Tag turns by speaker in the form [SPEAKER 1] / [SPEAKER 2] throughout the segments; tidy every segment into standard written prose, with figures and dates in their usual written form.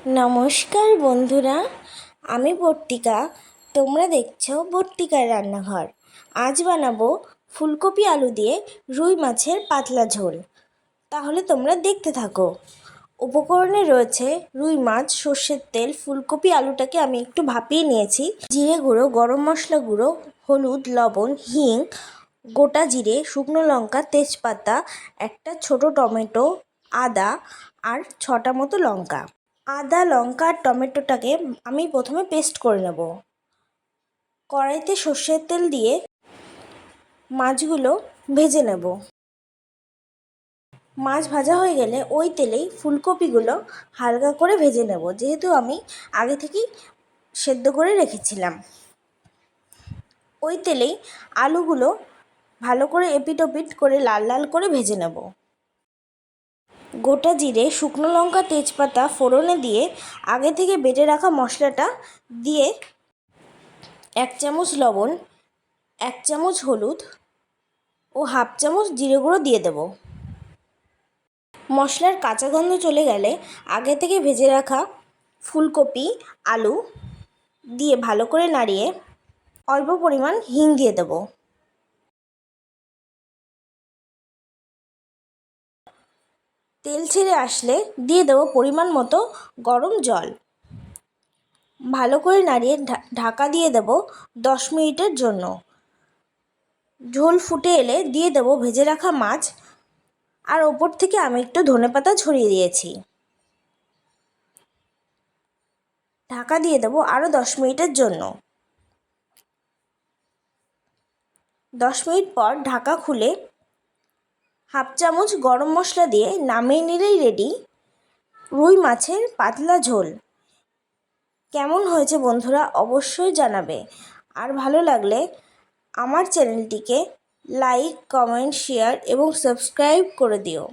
[SPEAKER 1] নমস্কার বন্ধুরা, আমি বর্তিকা। তোমরা দেখছো বর্তিকার রান্নাঘর। আজ বানাবো ফুলকপি আলু দিয়ে রুই মাছের পাতলা ঝোল। তাহলে তোমরা দেখতে থাকো। উপকরণে রয়েছে রুই মাছ, সর্ষের তেল, ফুলকপি আলুটাকে আমি একটু ভাপিয়ে নিয়েছি, জিরে গুঁড়ো, গরম মশলা গুঁড়ো, হলুদ, লবণ, হিং, গোটা জিরে, শুকনো লঙ্কা, তেজপাতা, একটা ছোট টমেটো, আদা আর 6টা মতো লঙ্কা। আদা, লঙ্কা আর টমেটোটাকে আমি প্রথমে পেস্ট করে নেব। কড়াইতে সর্ষের তেল দিয়ে মাছগুলো ভেজে নেব। মাছ ভাজা হয়ে গেলে ওই তেলেই ফুলকপিগুলো হালকা করে ভেজে নেব, যেহেতু আমি আগে থেকেই সেদ্ধ করে রেখেছিলাম। ওই তেলেই আলুগুলো ভালো করে এপিট ওপিট করে লাল লাল করে ভেজে নেব। গোটা জিরে, শুকনো লঙ্কা, তেজপাতা ফোড়নে দিয়ে আগে থেকে বেটে রাখা মশলাটা দিয়ে 1 চামচ লবণ, 1 চামচ হলুদ ও হাফ চামচ জিরে গুঁড়ো দিয়ে দেব। মশলার কাঁচা গন্ধ চলে গেলে আগে থেকে ভেজে রাখা ফুলকপি আলু দিয়ে ভালো করে নাড়িয়ে অল্প পরিমাণ হিং দিয়ে দেব। তেল ছেড়ে আসলে দিয়ে দেব পরিমাণ মতো গরম জল। ভালো করে নাড়িয়ে ঢাকা দিয়ে দেব 10 মিনিটের জন্য। ঝোল ফুটে এলে দিয়ে দেব ভেজে রাখা মাছ, আর ওপর থেকে আমি একটু ধনেপাতা ছড়িয়ে দিয়েছি। ঢাকা দিয়ে দেব আরও 10 মিনিটের জন্য। 10 মিনিট পর ঢাকা খুলে হাফ চামচ গরম মশলা দিয়ে নামিয়ে নিলেই রেডি রুই মাছের পাতলা ঝোল। কেমন হয়েছে বন্ধুরা অবশ্যই জানাবে, আর ভালো লাগলে আমার চ্যানেলটিকে লাইক, কমেন্ট, শেয়ার এবং সাবস্ক্রাইব করে দিও।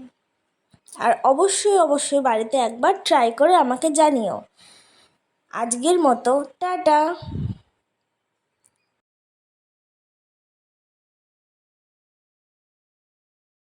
[SPEAKER 1] আর অবশ্যই বাড়িতে একবার ট্রাই করে আমাকে জানিও। আজকের মতো টাটা।